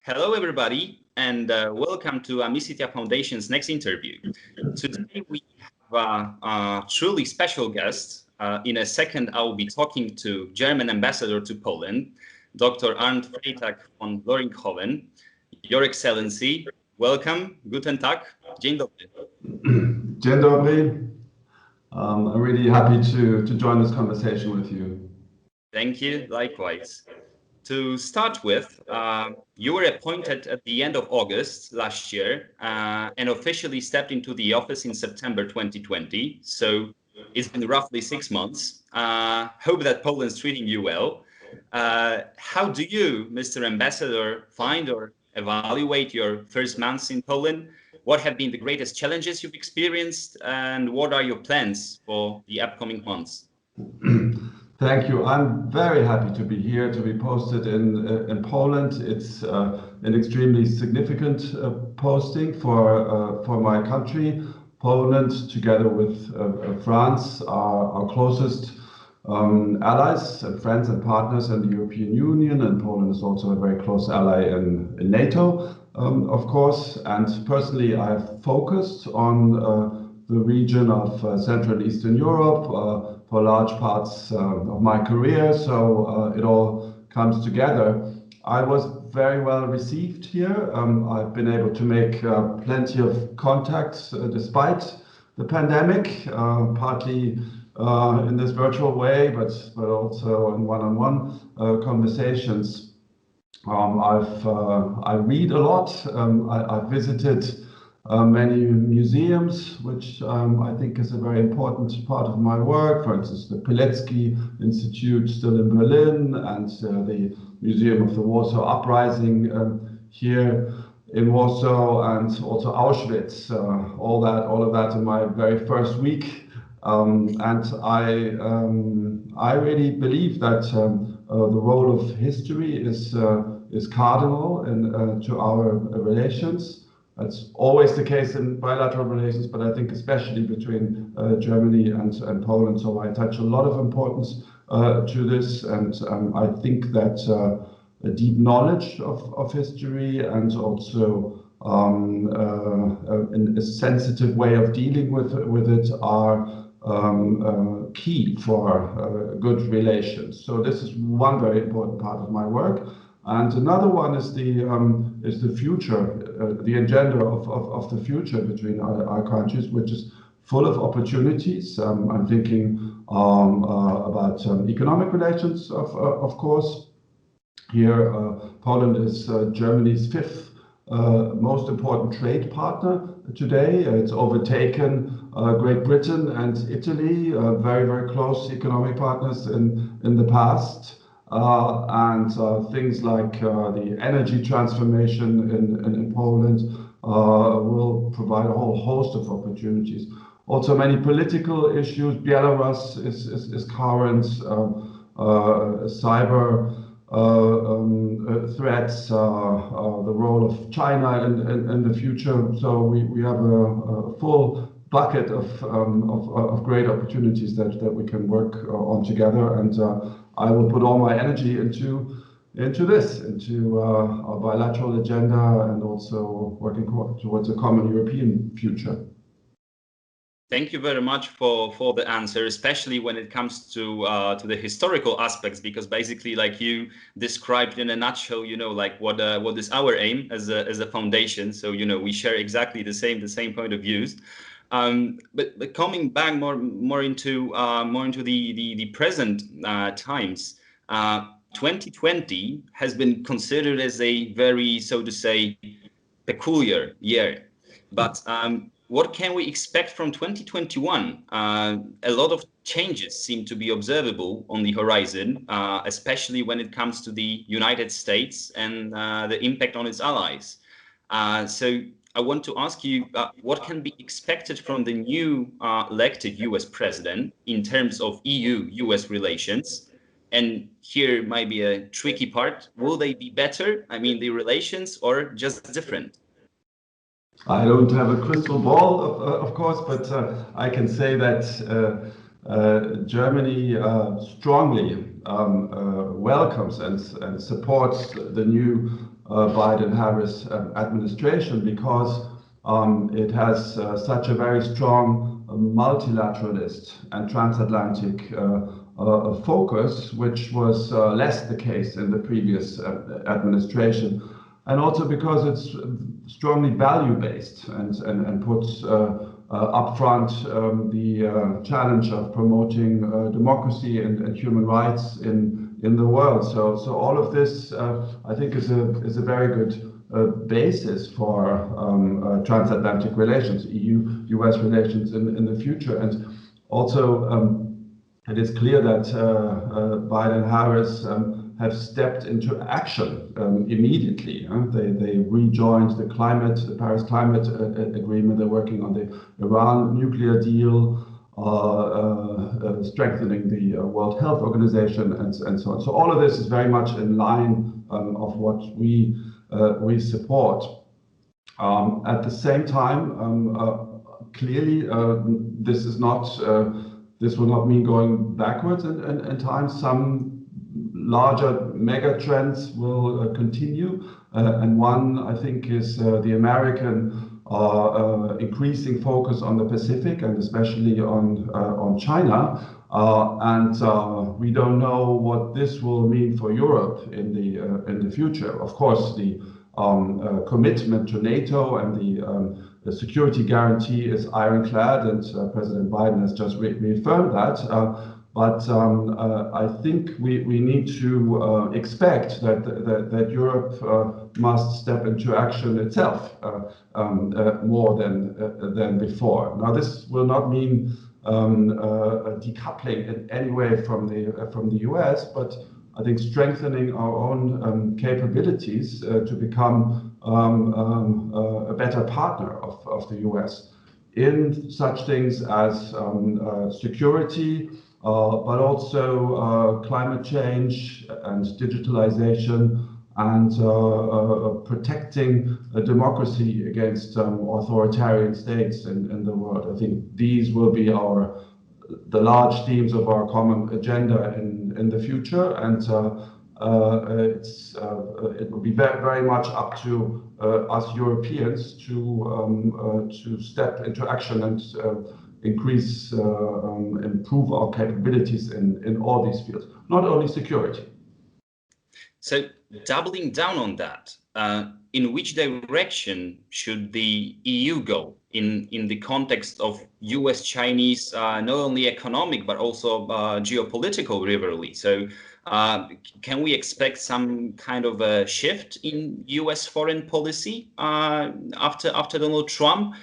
Hello, everybody, and welcome to Amicitia Foundation's next interview. Today we have a truly special guest. In a second, I will be talking to German Ambassador to Poland, Dr. Arndt Freitag von Loringhoven. Your Excellency, welcome. Guten Tag. Dzień dobry. Dzień dobry. I'm really happy to join this conversation with you. Thank you. Likewise. To start with, you were appointed at the end of August last year and officially stepped into the office in September 2020. So it's been roughly 6 months. Hope that Poland's treating you well. How do you, Mr. Ambassador, find or evaluate your first months in Poland? What have been the greatest challenges you've experienced, and what are your plans for the upcoming months? Thank you. I'm very happy to be here, to be posted in Poland. It's an extremely significant posting for my country. Poland, together with France, are our closest allies and friends and partners in the European Union, and Poland is also a very close ally in NATO, of course. And personally, I've focused on the region of Central and Eastern Europe for large parts of my career, so it all comes together. I was very well received here. I've been able to make plenty of contacts despite the pandemic, partly in this virtual way, but also in one-on-one conversations. I read a lot. I've visited many museums, which I think is a very important part of my work. For instance, the Pilecki Institute still in Berlin, and the Museum of the Warsaw Uprising here in Warsaw, and also Auschwitz. All of that in my very first week. And I really believe that the role of history is cardinal to our relations. That's always the case in bilateral relations, but I think especially between Germany and Poland. So I attach a lot of importance to this, and I think that a deep knowledge of history and also a sensitive way of dealing with it are key for good relations. So this is one very important part of my work. And another one is the future, the agenda of the future between our countries, which is full of opportunities. I'm thinking about economic relations, of course. Here, Poland is Germany's fifth most important trade partner today. It's overtaken Great Britain and Italy, very, very close economic partners in the past. And things like the energy transformation in Poland will provide a whole host of opportunities. Also, many political issues. Belarus is current, cyber threats, the role of China in the future. So we have a full bucket of great opportunities that we can work on together, and I will put all my energy into our bilateral agenda, and also working towards a common European future. Thank you very much for the answer, especially when it comes to the historical aspects, because basically, like you described in a nutshell, like what is our aim as a foundation. So we share exactly the same point of views. But coming back more into the present times, 2020 has been considered as a very, so to say, peculiar year. But what can we expect from 2021? A lot of changes seem to be observable on the horizon, especially when it comes to the United States and the impact on its allies. So I want to ask you, what can be expected from the new elected US president in terms of EU-US relations? And here might be a tricky part. Will they be better? I mean, the relations, or just different? I don't have a crystal ball, of course, but I can say that Germany strongly welcomes and supports the new Biden-Harris administration, because it has such a very strong multilateralist and transatlantic focus, which was less the case in the previous administration, and also because it's strongly value-based and puts up front the challenge of promoting democracy and human rights in the world. So all of this, I think, is a very good basis for transatlantic relations, EU-US relations in the future. And also, it is clear that Biden and Harris have stepped into action immediately. They rejoined the Paris Climate Agreement. They're working on the Iran nuclear deal, strengthening the World Health Organization, and so on. So all of this is very much in line of what we support. At the same time, clearly, this will not mean going backwards in time. Some larger mega trends will continue, and one, I think, is the American increasing focus on the Pacific, and especially on China. And we don't know what this will mean for Europe in the future. Of course, the commitment to NATO and the security guarantee is ironclad, and President Biden has just reaffirmed that. But I think we need to expect that Europe must step into action itself more than before. Now, this will not mean decoupling in any way from the US, but I think strengthening our own capabilities to become a better partner of the US in such things as security, but also climate change and digitalization, and protecting democracy against authoritarian states in the world. I think these will be the large themes of our common agenda in the future, and it will be very much up to us Europeans to step into action and improve our capabilities in all these fields, not only security. So, doubling down on that, in which direction should the EU go in the context of US-Chinese, not only economic, but also geopolitical rivalry? So, can we expect some kind of a shift in US foreign policy after Donald Trump?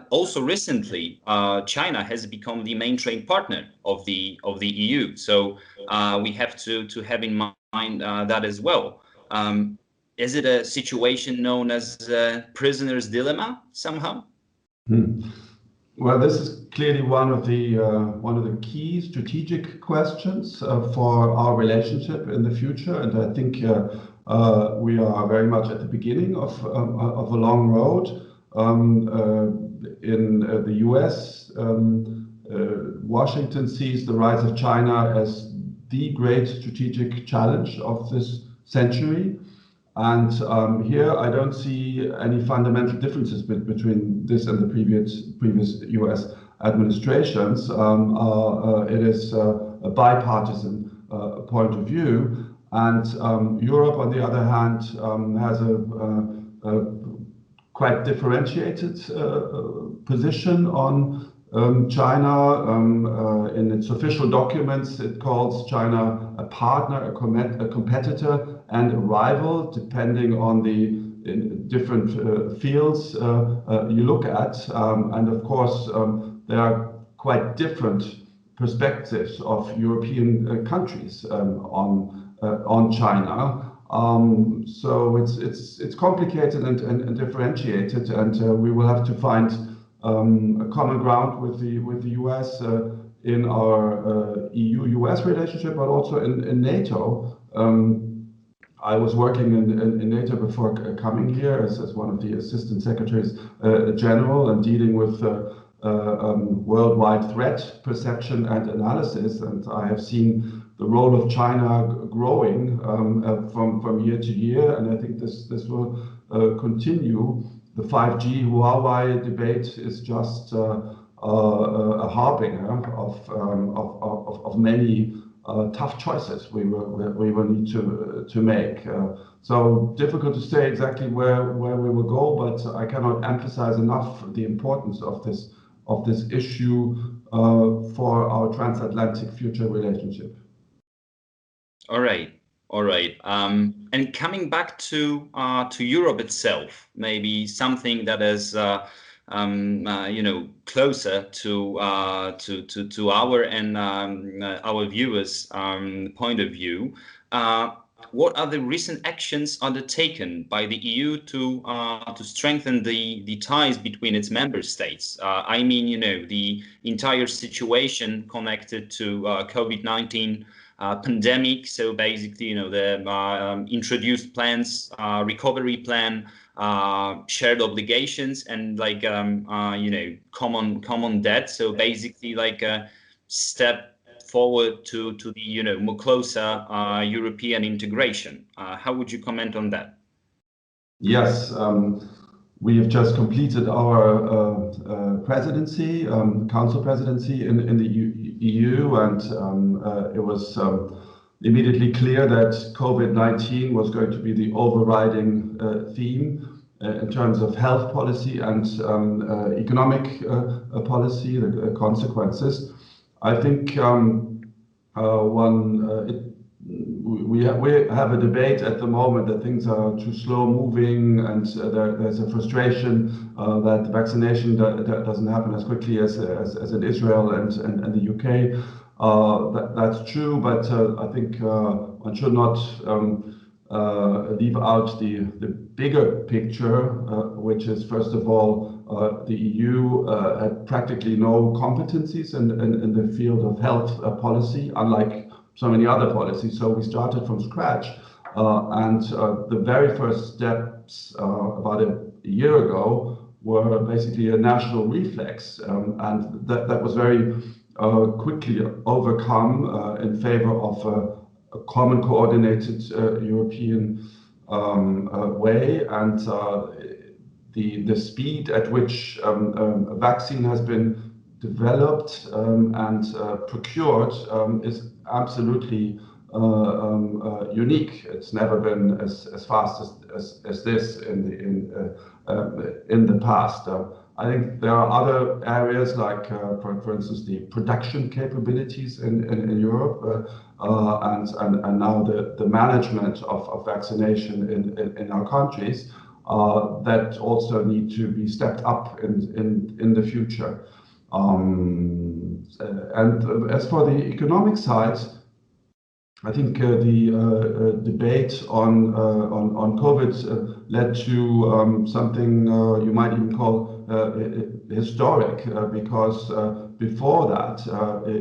Also recently, China has become the main trade partner of the EU. So we have to have in mind that as well. Is it a situation known as prisoner's dilemma somehow? Well, this is clearly one of the key strategic questions for our relationship in the future, and I think we are very much at the beginning of a long road. In the US, Washington sees the rise of China as the great strategic challenge of this century. And here I don't see any fundamental differences between this and the previous US administrations. It is a bipartisan point of view. And Europe, on the other hand, has a quite differentiated position on China. In its official documents, it calls China a partner, a competitor, and a rival, depending on the different fields you look at. And of course, there are quite different perspectives of European countries on China. So it's complicated and differentiated, and we will have to find a common ground with the US in our EU-US relationship, but also in NATO. I was working in NATO before coming here as one of the assistant secretaries general, and dealing with worldwide threat perception and analysis, and I have seen the role of China growing from year to year, and I think this will continue. The 5G Huawei debate is just a harbinger of many tough choices we will need to make. So difficult to say exactly where we will go, but I cannot emphasize enough the importance of this issue for our transatlantic future relationship. All right. And coming back to Europe itself, maybe something that is closer to our and our viewers' point of view. What are the recent actions undertaken by the EU to strengthen the ties between its member states? I mean, the entire situation connected to COVID-19 pandemic. So basically, the introduced plans, recovery plan, shared obligations, and like common debt. So basically, like a step forward to the more closer European integration. How would you comment on that? Yes, we have just completed our presidency, council presidency in the EU, and it was immediately clear that COVID-19 was going to be the overriding theme in terms of health policy and economic policy, the consequences. I think we have a debate at the moment that things are too slow moving, and there's a frustration that vaccination doesn't happen as quickly as in Israel and the UK. That's true, but I think one should not leave out the bigger picture, which is, first of all, the EU had practically no competencies in the field of health policy, unlike so many other policies. So we started from scratch, and the very first steps about a year ago were basically a national reflex, and that was very quickly overcome in favor of a common coordinated European way, and the speed at which a vaccine has been developed and procured is absolutely unique. It's never been as fast as this in the past. I think there are other areas like, for instance, the production capabilities in Europe, and now the management of vaccination in our countries that also need to be stepped up in the future. And as for the economic side, I think the debate on COVID led to something you might even call historic, because before that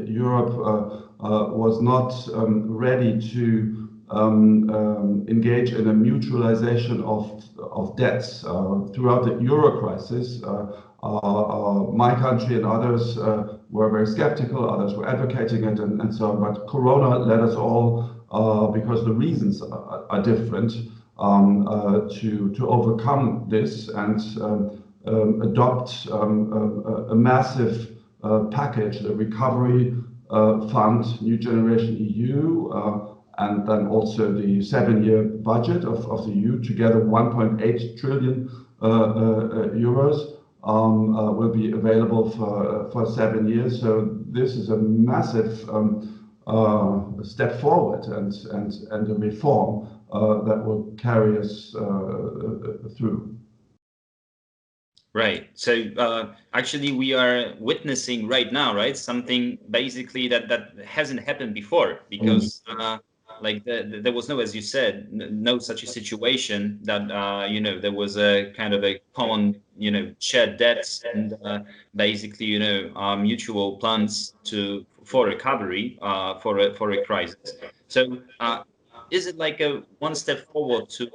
Europe was not ready to engage in a mutualization of debts. Throughout the Euro crisis, my country and others were very skeptical, others were advocating it, and so on. But Corona led us all, because the reasons are different, to overcome this and adopt a massive package, the recovery fund, New Generation EU, and then also the 7-year budget of the EU, together 1.8 trillion euros. Will be available for 7 years. So this is a massive step forward and a reform that will carry us through. Right. So actually, we are witnessing right now, right, something basically that hasn't happened before, because like there was no, as you said, no such a situation that there was a kind of a common shared debts and basically mutual plans for recovery for a crisis. So is it like a one step forward to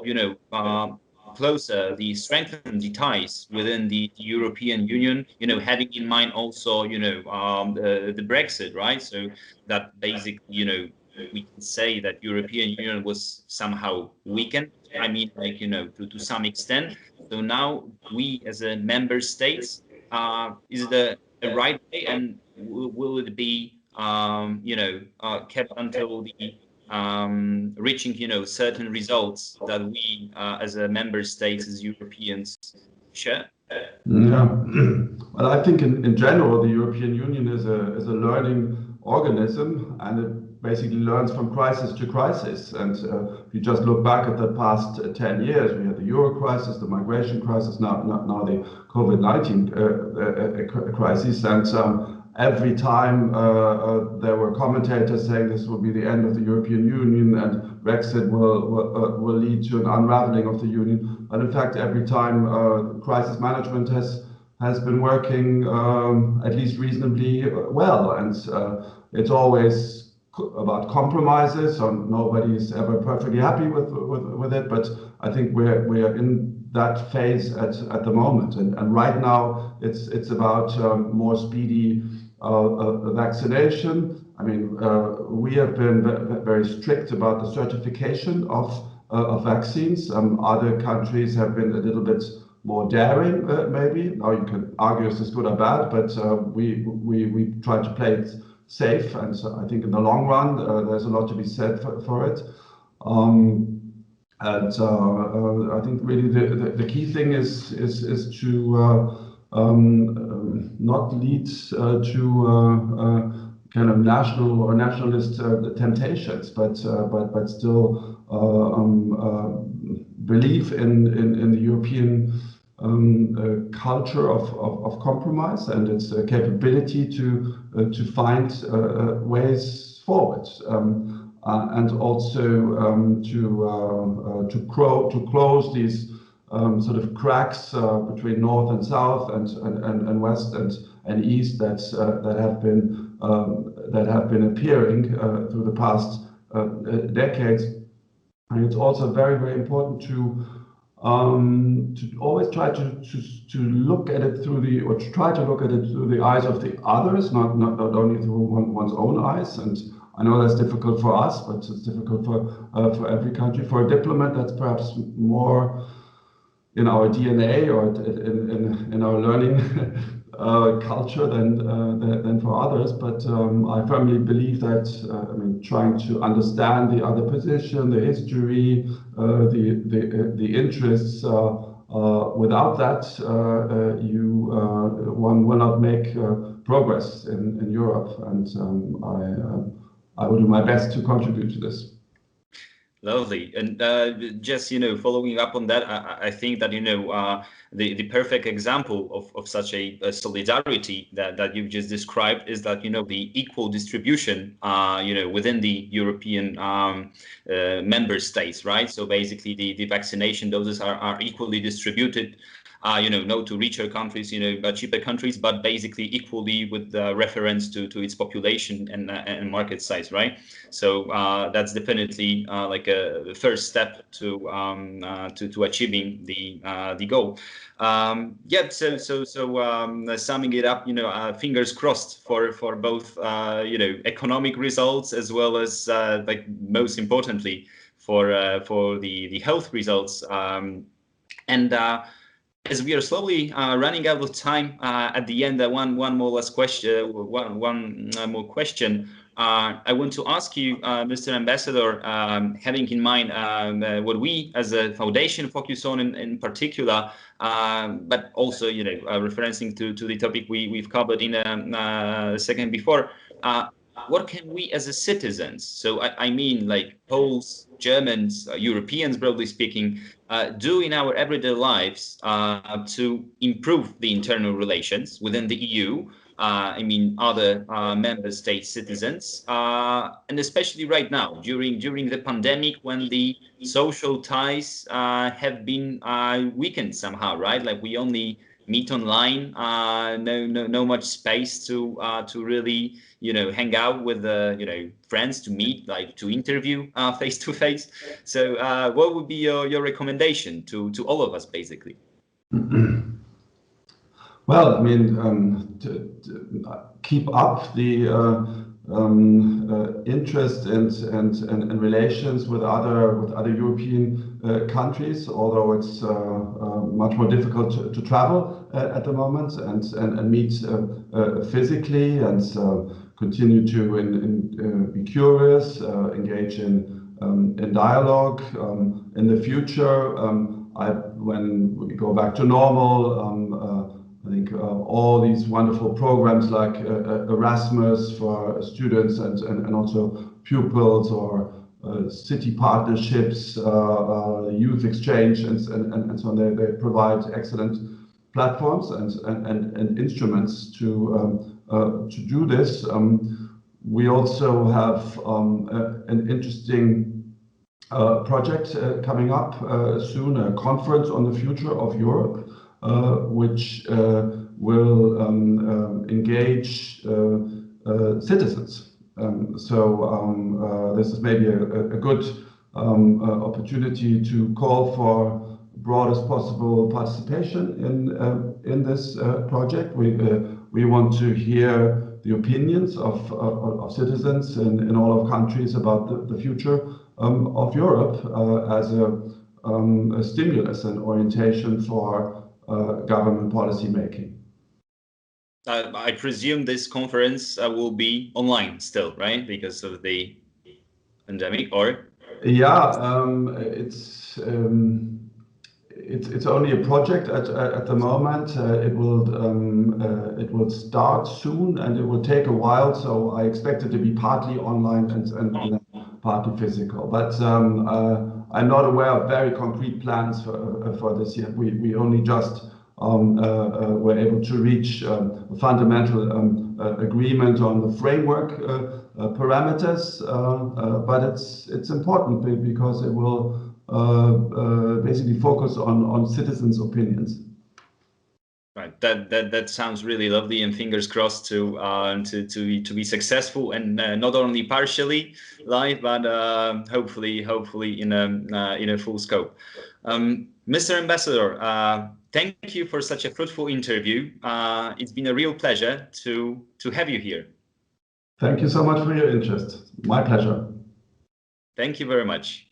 closer, the strengthen the ties within the European Union, having in mind also, the Brexit, right? So that basically, we can say that European Union was somehow weakened. I mean, like, to some extent. So now we as a member states, is it a right way, and will it be, kept until the reaching, certain results that we as a member states, as Europeans, share? Yeah, well, I think in general, the European Union is a learning organism, and it basically learns from crisis to crisis. And if you just look back at the past 10 years, we had the Euro crisis, the migration crisis, now the COVID-19 crisis, and every time there were commentators saying this will be the end of the European Union and Brexit will lead to an unraveling of the Union. But in fact, every time crisis management has been working at least reasonably well, and it's always about compromises. So nobody is ever perfectly happy with it. But I think we're in that phase at the moment, and right now it's about more speedy vaccination. I mean, we have been very strict about the certification of vaccines. Other countries have been a little bit more daring, maybe. Now you can argue is this good or bad, but we try to play it safe, and so I think in the long run there's a lot to be said for it. I think really the key thing is to not lead to kind of national or nationalist temptations, but still believe in the European culture of compromise and its capability to find ways forward, and also to close these sort of cracks between north and south and west and east that have been appearing through the past decades. And it's also very, very important to always try to look at it through the eyes of the others, not only through one's own eyes. And I know that's difficult for us, but it's difficult for every country. For a diplomat, that's perhaps more in our DNA or in our learning culture than for others. But I firmly believe that trying to understand the other position, the history, the interests. Without that, one will not make progress in Europe, and I will do my best to contribute to this. Lovely. And just, following up on that, I think that, the perfect example of such a solidarity that you've just described is that, the equal distribution, within the European member states, right? So basically the vaccination doses are equally distributed, no to richer countries, cheaper countries, but basically equally with reference to its population and market size, right? So that's definitely like a first step to achieving the goal. Summing it up, fingers crossed for both economic results as well as like most importantly for the health results. As we are slowly running out of time, at the end, one more question. I want to ask you, Mr. Ambassador, having in mind what we as a foundation focus on in particular, but also referencing to the topic we've covered in a second before. What can we as a citizens, so I mean like Poles, Germans, Europeans broadly speaking, do in our everyday lives to improve the internal relations within the EU, other member state citizens, and especially right now during the pandemic when the social ties have been weakened somehow, right? Like we only meet online. No much space to really, hang out with friends, to meet, like to interview face to face. So what would be your recommendation to all of us, basically? Well, I mean, to keep up the interest and relations with other European countries, although it's much more difficult to travel at the moment and meet physically, and continue to be curious, engage in dialogue. In the future, when we go back to normal, I think all these wonderful programs like Erasmus for students and also pupils, or city partnerships, youth exchange, and so on, they provide excellent platforms and instruments to do this. We also have an interesting project coming up soon, a conference on the future of Europe, which will engage citizens. So this is maybe a good opportunity to call for broadest possible participation in this project. We want to hear the opinions of citizens in all of countries about the future of Europe as a stimulus and orientation for government policy making. I presume this conference will be online still, right? Because of the pandemic, or? Yeah, it's only a project at the moment. It will start soon, and it will take a while. So I expect it to be partly online and partly physical. But I'm not aware of very concrete plans for this yet. We only just were able to reach a fundamental agreement on the framework parameters, but it's important because it will basically focus on citizens' opinions. Right. That sounds really lovely, and fingers crossed to be successful, and not only partially live, but hopefully in a full scope. Mr. Ambassador, thank you for such a fruitful interview. It's been a real pleasure to have you here. Thank you so much for your interest. My pleasure. Thank you very much.